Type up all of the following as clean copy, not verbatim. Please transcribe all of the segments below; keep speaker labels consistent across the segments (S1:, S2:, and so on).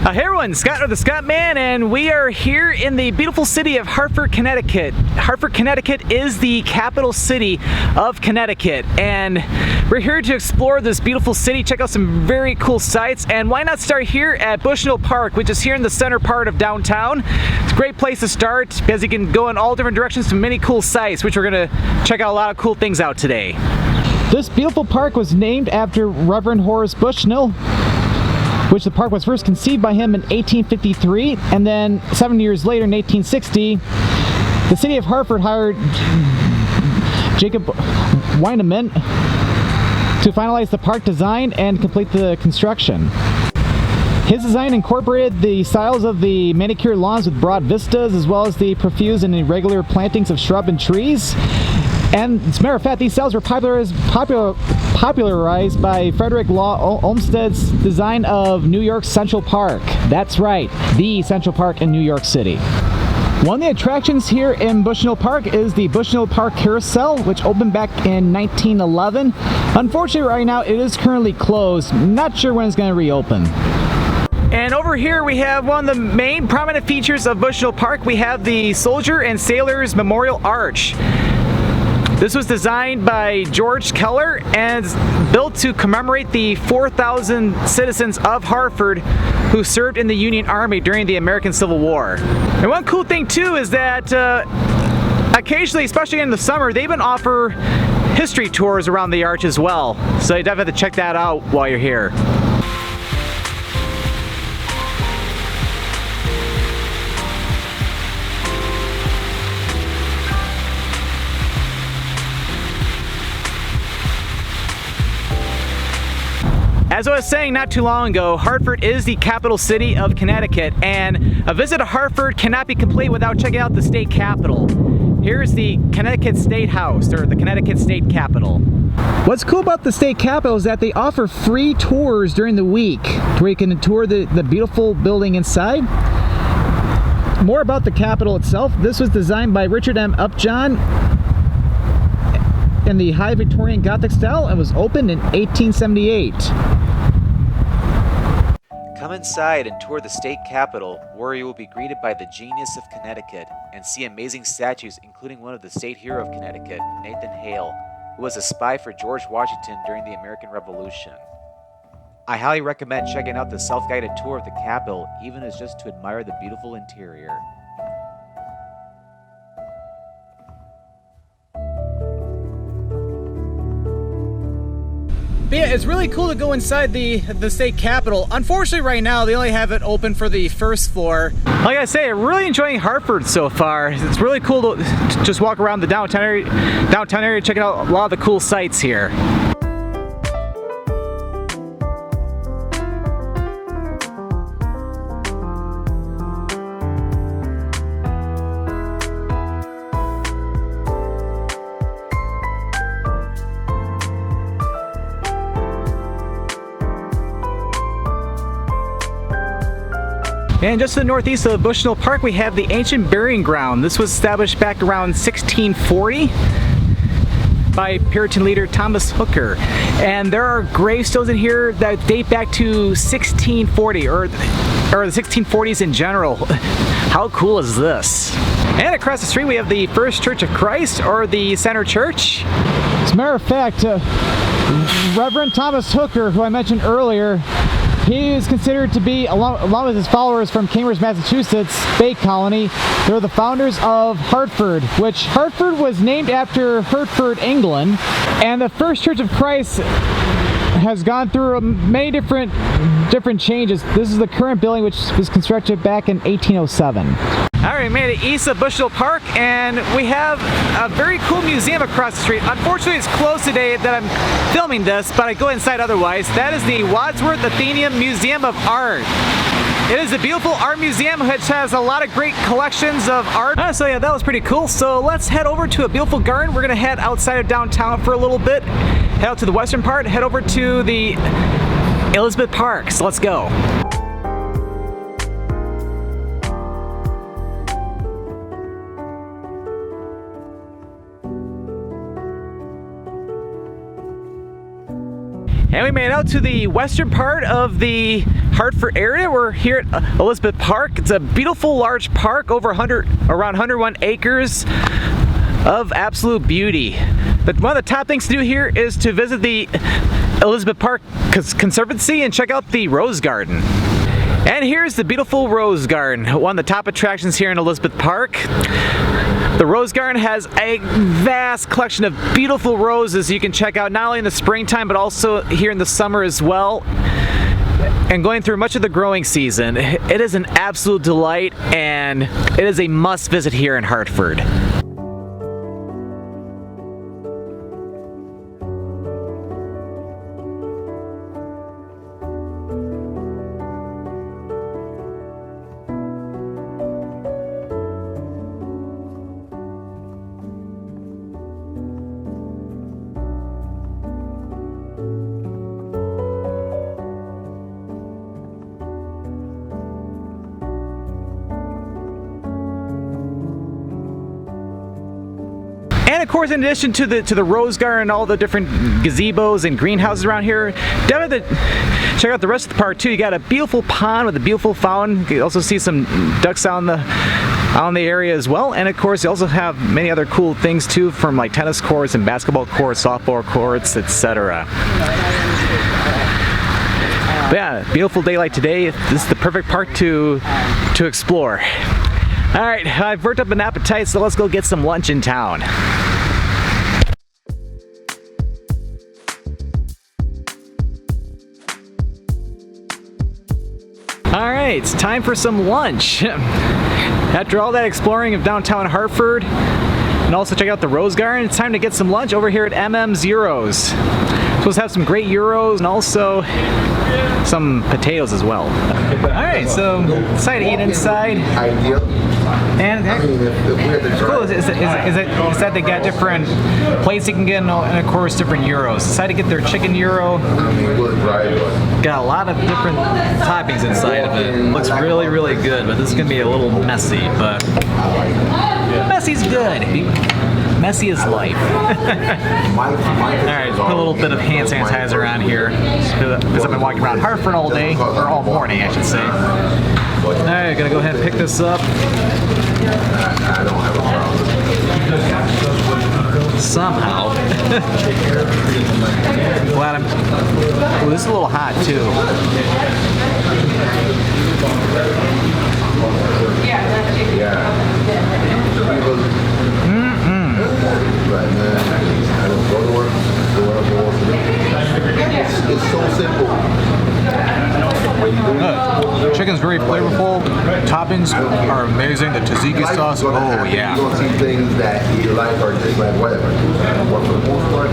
S1: Hey everyone, Scott or the Scott Man, and we are here in the beautiful city of Hartford, Connecticut. Hartford, Connecticut is the capital city of Connecticut, and we're here to explore this beautiful city, check out some very cool sights, and why not start here at Bushnell Park, which is here in the center part of downtown. It's a great place to start because you can go in all different directions to many cool sites, which we're going to check out a lot of cool things out today. This beautiful park was named after Reverend Horace Bushnell, which the park was first conceived by him in 1853, and then 7 years later in 1860, the city of Hartford hired Jacob Wieneman to finalize the park design and complete the construction. His design incorporated the styles of the manicured lawns with broad vistas, as well as the profuse and irregular plantings of shrub and trees. And as a matter of fact, these styles were popularized by Frederick Law Olmsted's design of New York's Central Park. That's right, the Central Park in New York City. One of the attractions here in Bushnell Park is the Bushnell Park Carousel, which opened back in 1911. Unfortunately, right now it is currently closed. Not sure when it's going to reopen. And over here we have one of the main prominent features of Bushnell Park. We have the Soldier and Sailors Memorial Arch. This was designed by George Keller and built to commemorate the 4,000 citizens of Hartford who served in the Union Army during the American Civil War. And one cool thing too is that occasionally, especially in the summer, they even offer history tours around the arch as well. So you definitely have to check that out while you're here. As I was saying not too long ago, Hartford is the capital city of Connecticut, and a visit to Hartford cannot be complete without checking out the state capitol. Here's the Connecticut State House, or the Connecticut State Capitol. What's cool about the state capitol is that they offer free tours during the week, where you can tour the beautiful building inside. More about the capitol itself. This was designed by Richard M. Upjohn in the High Victorian Gothic style and was opened in 1878.
S2: Come inside and tour the state capitol, where you will be greeted by the genius of Connecticut and see amazing statues, including one of the state hero of Connecticut, Nathan Hale, who was a spy for George Washington during the American Revolution. I highly recommend checking out the self-guided tour of the capitol, even as just to admire the beautiful interior.
S1: But yeah, it's really cool to go inside the state capitol. Unfortunately, right now they only have it open for the first floor. Like I say, I'm really enjoying Hartford so far. It's really cool to just walk around the downtown area, checking out a lot of the cool sights here. And just to the northeast of Bushnell Park, we have the ancient burying ground. This was established back around 1640 by Puritan leader Thomas Hooker. And there are gravestones in here that date back to 1640, or the 1640s in general. How cool is this? And across the street we have the First Church of Christ, or the Center Church. As a matter of fact, Reverend Thomas Hooker, who I mentioned earlier, he is considered to be, along with his followers from Cambridge, Massachusetts, Bay Colony, they're the founders of Hartford, which Hartford was named after Hartford, England. And the First Church of Christ has gone through many different changes. This is the current building, which was constructed back in 1807. Alright, made it east of Bushnell Park, and we have a very cool museum across the street. Unfortunately, it's closed today that I'm filming this, but I go inside otherwise. That is the Wadsworth Atheneum Museum of Art. It is a beautiful art museum which has a lot of great collections of art. So yeah, that was pretty cool. So let's head over to a beautiful garden. We're gonna head outside of downtown for a little bit, head out to the western part, head over to the Elizabeth Park. So let's go. And we made it out to the western part of the Hartford area. We're here at Elizabeth Park. It's a beautiful large park, around 101 acres of absolute beauty. But one of the top things to do here is to visit the Elizabeth Park Conservancy and check out the Rose Garden. And here's the beautiful Rose Garden, one of the top attractions here in Elizabeth Park. The Rose Garden has a vast collection of beautiful roses you can check out not only in the springtime but also here in the summer as well. And going through much of the growing season, it is an absolute delight and it is a must visit here in Hartford. And of course, in addition to the Rose Garden and all the different gazebos and greenhouses around here, definitely check out the rest of the park too. You got a beautiful pond with a beautiful fountain. You can also see some ducks out in the area as well. And of course, you also have many other cool things too, from like tennis courts and basketball courts, softball courts, etc. But yeah, beautiful day like today. This is the perfect park to explore. All right, I've worked up an appetite, so let's go get some lunch in town. All right, it's time for some lunch. After all that exploring of downtown Hartford, and also check out the Rose Garden, it's time to get some lunch over here at MM's Gyros. Supposed to have some great gyros and also some potatoes as well. All right, so decided to eat inside. And cool is that they got different plates you can get, and of course different gyros. Decided to get their chicken gyro. Got a lot of different toppings inside of it. Looks really, really good, but this is gonna be a little messy. But messy's good. Messy is life. Alright, put a little bit of hand sanitizer on here because I've been walking around Hartford all day, or all morning I should say. Alright, gonna go ahead and pick this up. Somehow. Glad I'm. Ooh, this is a little hot too.
S3: It's so simple.
S1: Chicken's very flavorful. Toppings are amazing. The tzatziki sauce, oh yeah.
S3: You don't see things that you like or just like whatever. But for the most part,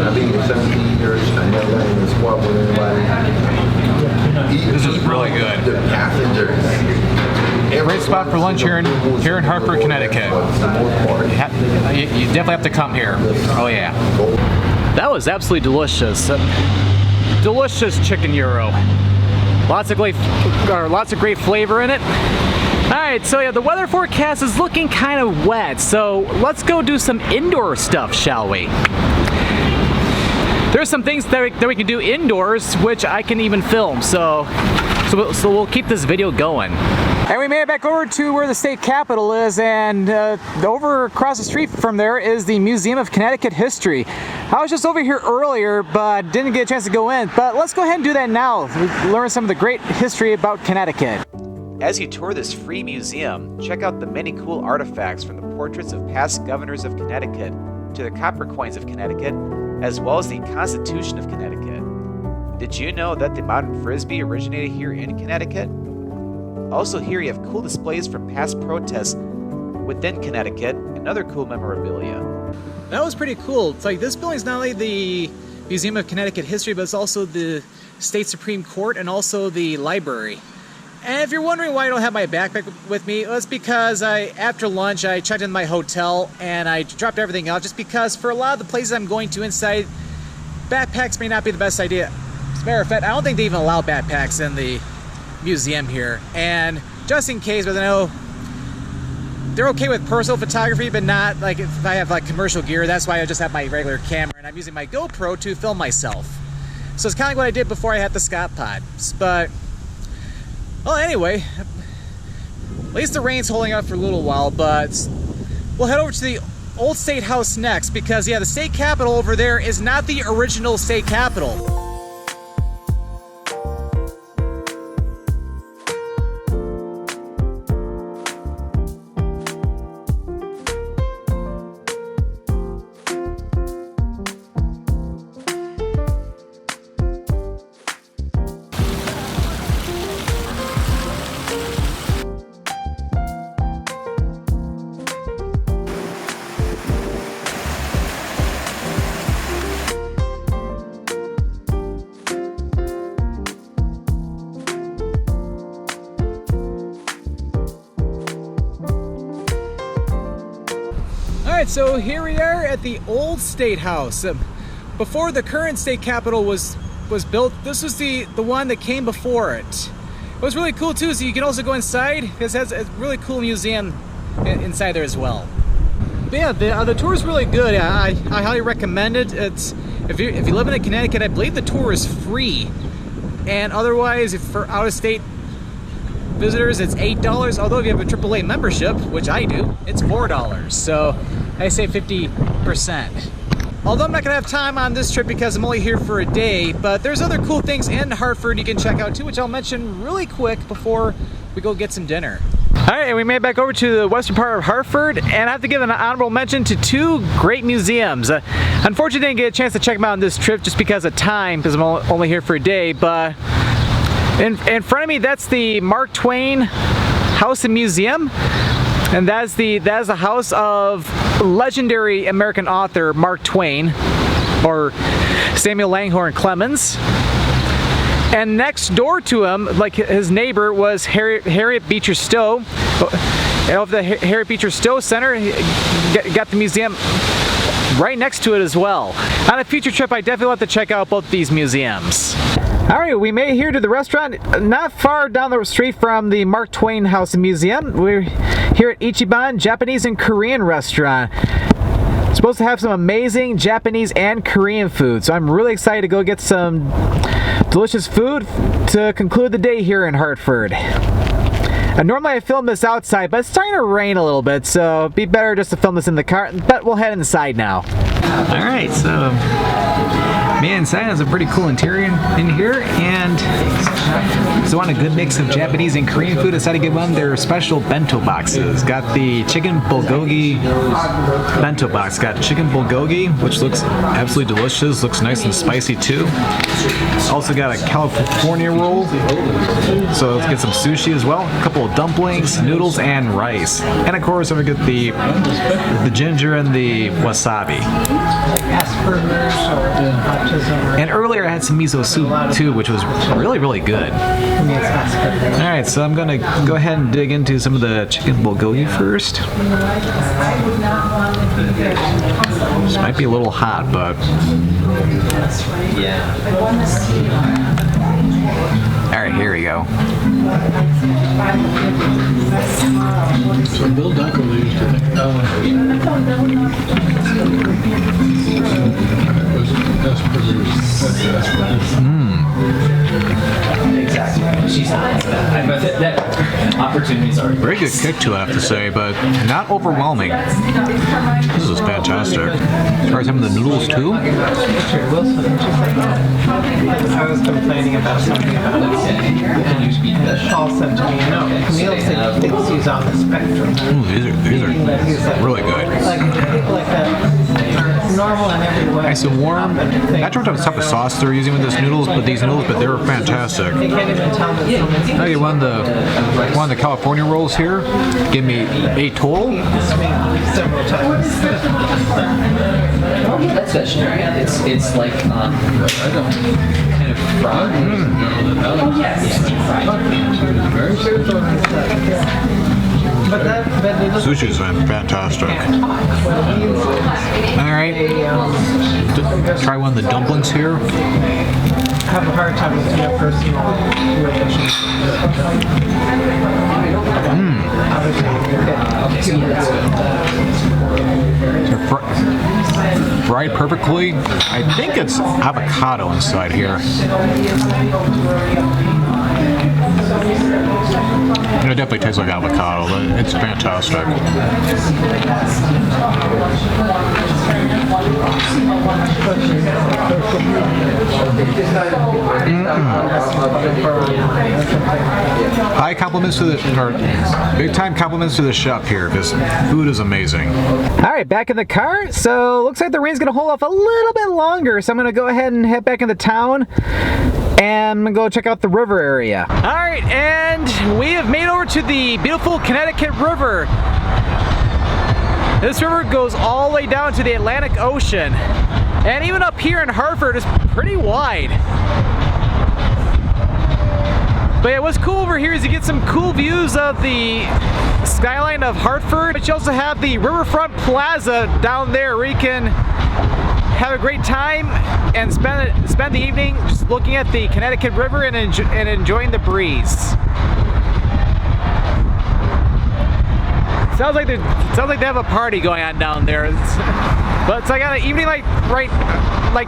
S3: I've been here 17 years. I never got in the squad with anybody.
S1: This is really good.
S3: The passengers.
S1: Great spot for lunch here in Hartford, Connecticut. You definitely have to come here. Oh yeah. That was absolutely delicious. Delicious chicken gyro. Lots of great flavor in it. Alright, so yeah, the weather forecast is looking kind of wet, so let's go do some indoor stuff, shall we? There's some things that we can do indoors, which I can even film, so we'll keep this video going. And we made it back over to where the state capitol is, and over across the street from there is the Museum of Connecticut History. I was just over here earlier, but didn't get a chance to go in. But let's go ahead and do that now. Learn some of the great history about Connecticut.
S2: As you tour this free museum, check out the many cool artifacts from the portraits of past governors of Connecticut to the copper coins of Connecticut, as well as the Constitution of Connecticut. Did you know that the modern Frisbee originated here in Connecticut? Also here you have cool displays from past protests within Connecticut and other cool memorabilia.
S1: That was pretty cool. It's like this building is not only the Museum of Connecticut History, but it's also the State Supreme Court and also the library. And if you're wondering why I don't have my backpack with me, well, it's because after lunch I checked in my hotel and I dropped everything out, just because for a lot of the places I'm going to inside, backpacks may not be the best idea. As a matter of fact, I don't think they even allow backpacks in the museum here. And just in case, but I know they're okay with personal photography, but not like if I have like commercial gear. That's why I just have my regular camera, and I'm using my GoPro to film myself. So it's kind of like what I did before I had the Scott Pod. But, well, anyway, at least the rain's holding up for a little while, but we'll head over to the Old State House next, because yeah, the state capitol over there is not the original state capitol. So here we are at the Old State House. Before the current state capitol was built, this was the one that came before it. It was really cool too, so you can also go inside. This has a really cool museum inside there as well. But yeah, the tour is really good. I highly recommend it. It's if you live in Connecticut, I believe the tour is free. And otherwise, if for out-of-state visitors, it's $8. Although if you have a AAA membership, which I do, it's $4. So I say 50%. Although I'm not gonna have time on this trip because I'm only here for a day, but there's other cool things in Hartford you can check out too, which I'll mention really quick before we go get some dinner. All right, and we made it back over to the western part of Hartford, and I have to give an honorable mention to two great museums. Unfortunately, I didn't get a chance to check them out on this trip just because of time, because I'm only here for a day, but in front of me, that's the Mark Twain House and Museum. And that is the house of legendary American author Mark Twain, or Samuel Langhorne Clemens. And next door to him, like his neighbor, was Harriet Beecher Stowe. And over the Harriet Beecher Stowe Center, got the museum right next to it as well. On a future trip, I definitely want to check out both these museums. Alright, we made it here to the restaurant, not far down the street from the Mark Twain House and Museum. We're here at Ichiban Japanese and Korean restaurant. It's supposed to have some amazing Japanese and Korean food, so I'm really excited to go get some delicious food to conclude the day here in Hartford. And normally I film this outside, but it's starting to rain a little bit, so it'd be better just to film this in the car, but we'll head inside now. Alright, so man, inside has a pretty cool interior in here, and so I want a good mix of Japanese and Korean food. I decided to get one of their special bento boxes. Got the chicken bulgogi bento box. Got chicken bulgogi, which looks absolutely delicious. Looks nice and spicy too. Also got a California roll. So let's get some sushi as well. A couple of dumplings, noodles, and rice. And of course, I'm gonna get the ginger and the wasabi. And earlier I had some miso soup too, which was really, really good. Alright, so I'm gonna go ahead and dig into some of the chicken bulgogi first. This might be a little hot, but alright, here we go.
S3: So Bill Duncan used to think,
S4: Opportunities are
S1: very good kick to it, I have to say, but not overwhelming. This is fantastic. Try some of the noodles too.
S5: I was complaining about something about it, and Paul said to me, no, Camille said he thinks he's on the spectrum.
S1: These are really good.
S5: Like people like that, normal in every way.
S1: Nice and warm. Not sure what type of sauce they're using with these noodles, but they're fantastic.
S5: They can't even tell me something.
S1: I get one of the California rolls here. Give me 8 total.
S5: Several times.
S4: That's vegetarian. It's like kind of fried. Oh yes.
S1: Sushi's fantastic. Alright. Try one of the dumplings here.
S5: Have a hard time with your personal relationship.
S6: Fried perfectly. I think it's avocado inside here. It definitely tastes like avocado. It's fantastic. High compliments to big time compliments to the chef here. This food is amazing.
S1: All right, back in the car. So looks like the rain's gonna hold off a little bit longer. So I'm gonna go ahead and head back into town. And I'm gonna go check out the river area. All right, and we have made over to the beautiful Connecticut River. This river goes all the way down to the Atlantic Ocean. And even up here in Hartford, it's pretty wide. But yeah, what's cool over here is you get some cool views of the skyline of Hartford, but you also have the Riverfront Plaza down there where you can have a great time and spend the evening just looking at the Connecticut River and enjoying the breeze. Sounds like they have a party going on down there. But it's like on an evening like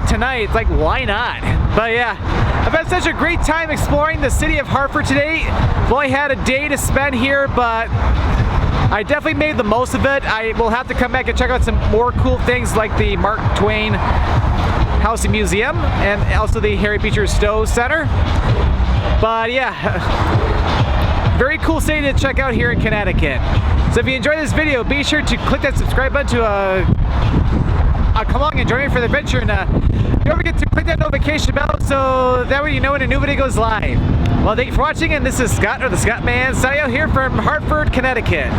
S1: tonight, it's like, why not? But yeah, I've had such a great time exploring the city of Hartford today. I've only had a day to spend here, but I definitely made the most of it. I will have to come back and check out some more cool things like the Mark Twain House and Museum and also the Harriet Beecher Stowe Center. But yeah, very cool city to check out here in Connecticut. So if you enjoyed this video, be sure to click that subscribe button to come along and join me for the adventure. And don't forget to click that notification bell so that way you know when a new video goes live. Well, thank you for watching, and this is Scott, or the Scott Man, signing out here from Hartford, Connecticut.